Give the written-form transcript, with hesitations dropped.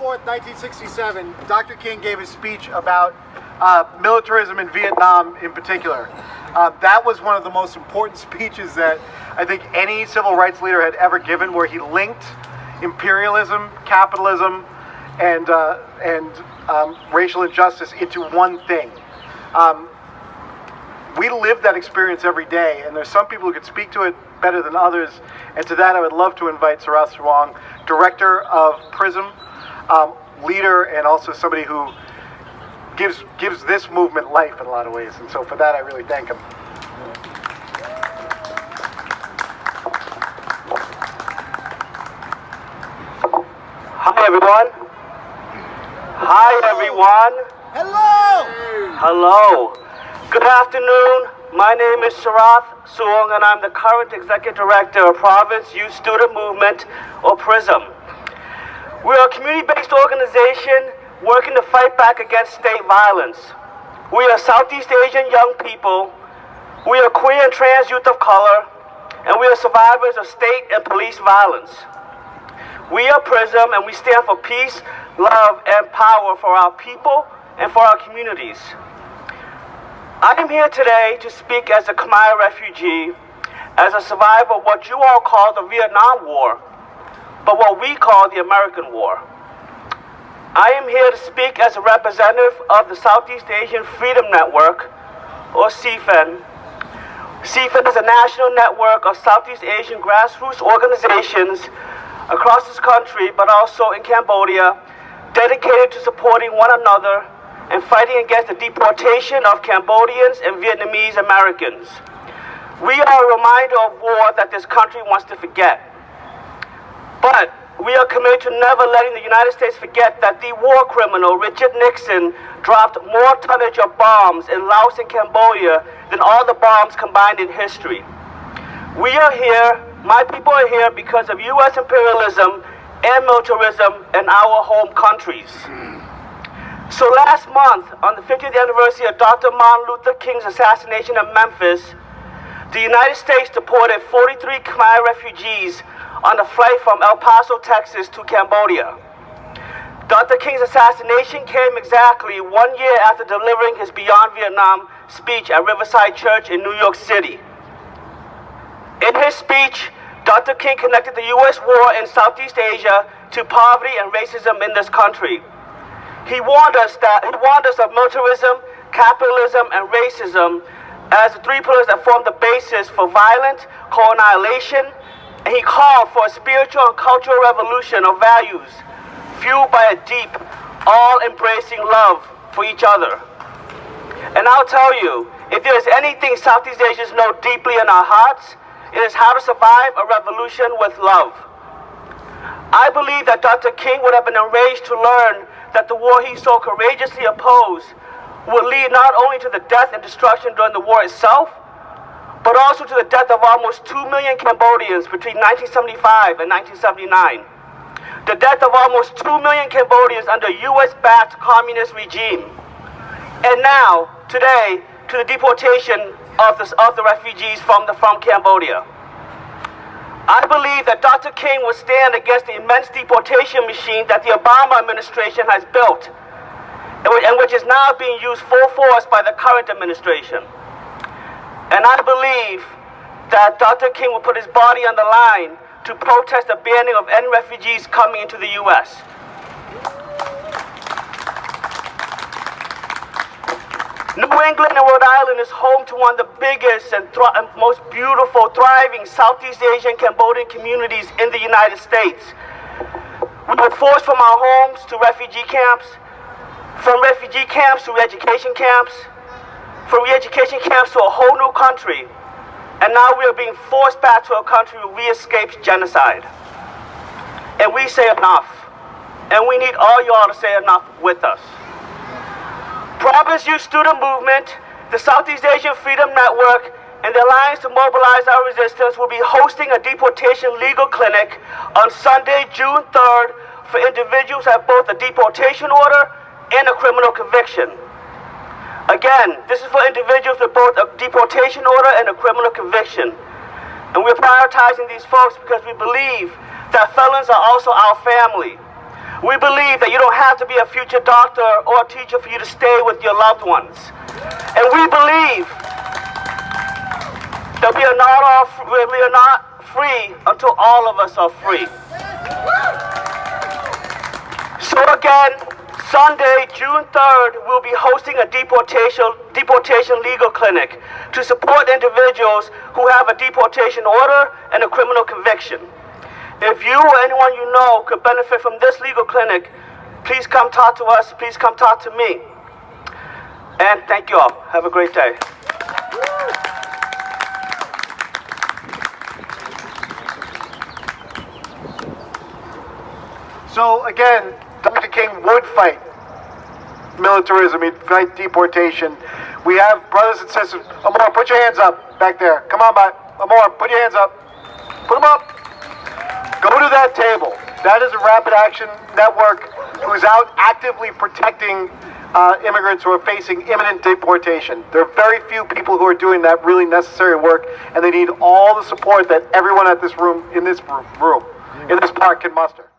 4th, 1967, Dr. King gave a speech about militarism in Vietnam in particular. That was one of the most important speeches that I think any civil rights leader had ever given, where he linked imperialism, capitalism, and racial injustice into one thing. We live that experience every day, and there's some people who could speak to it better than others, and to that I would love to invite Sarath Sawang, director of PRISM, leader, and also somebody who gives this movement life in a lot of ways, and so for that I really thank him. Hi everyone. Hi everyone. Hello! Hello. Good afternoon. My name is Sarath Sawang, and I'm the current Executive Director of Province Youth Student Movement, or PRISM. We are a community-based organization working to fight back against state violence. We are Southeast Asian young people. We are queer and trans youth of color, and we are survivors of state and police violence. We are PRISM, and we stand for peace, love, and power for our people and for our communities. I am here today to speak as a Khmer refugee, as a survivor of what you all call the Vietnam War, but what we call the American War. I am here to speak as a representative of the Southeast Asian Freedom Network, or CFN. CFN is a national network of Southeast Asian grassroots organizations across this country, but also in Cambodia, dedicated to supporting one another and fighting against the deportation of Cambodians and Vietnamese Americans. We are a reminder of war that this country wants to forget. But we are committed to never letting the United States forget that the war criminal Richard Nixon dropped more tonnage of bombs in Laos and Cambodia than all the bombs combined in history. We are here, my people are here because of U.S. imperialism and militarism in our home countries. So last month, on the 50th anniversary of Dr. Martin Luther King's assassination in Memphis, the United States deported 43 Khmer refugees on a flight from El Paso, Texas to Cambodia. Dr. King's assassination came exactly 1 year after delivering his Beyond Vietnam speech at Riverside Church in New York City. In his speech, Dr. King connected the U.S. war in Southeast Asia to poverty and racism in this country. He warned us of militarism, capitalism, and racism as the three pillars that form the basis for violent co-annihilation, and he called for a spiritual and cultural revolution of values fueled by a deep, all-embracing love for each other. And I'll tell you, if there is anything Southeast Asians know deeply in our hearts, it is how to survive a revolution with love. I believe that Dr. King would have been enraged to learn that the war he so courageously opposed would lead not only to the death and destruction during the war itself, but also to the death of almost 2 million Cambodians between 1975 and 1979. The death of almost 2 million Cambodians under US-backed communist regime. And now, today, to the deportation of the refugees from Cambodia. I believe that Dr. King will stand against the immense deportation machine that the Obama administration has built, and which is now being used full force by the current administration. And I believe that Dr. King will put his body on the line to protest the banning of any refugees coming into the U.S. New England and Rhode Island is home to one of the biggest and most beautiful, thriving Southeast Asian Cambodian communities in the United States. We were forced from our homes to refugee camps, from refugee camps to re-education camps, from re-education camps to a whole new country, and now we are being forced back to a country where we escaped genocide. And we say enough, and we need all y'all to say enough with us. Province Youth Student Movement, the Southeast Asian Freedom Network, and the Alliance to Mobilize Our Resistance will be hosting a deportation legal clinic on Sunday, June 3rd for individuals who have both a deportation order and a criminal conviction. Again, this is for individuals with both a deportation order and a criminal conviction. And we're prioritizing these folks because we believe that felons are also our family. We believe that you don't have to be a future doctor or a teacher for you to stay with your loved ones. And we believe that we are not free until all of us are free. So again, Sunday, June 3rd, we'll be hosting a deportation legal clinic to support individuals who have a deportation order and a criminal conviction. If you or anyone you know could benefit from this legal clinic, please come talk to us, please come talk to me. And thank you all. Have a great day. So again, Dr. King would fight militarism, he'd fight deportation. We have brothers and sisters. Amor, put your hands up back there. Come on, Amor, put your hands up. Put them up. Go to that table. That is a Rapid Action Network who's out actively protecting immigrants who are facing imminent deportation. There are very few people who are doing that really necessary work, and they need all the support that everyone in this park can muster.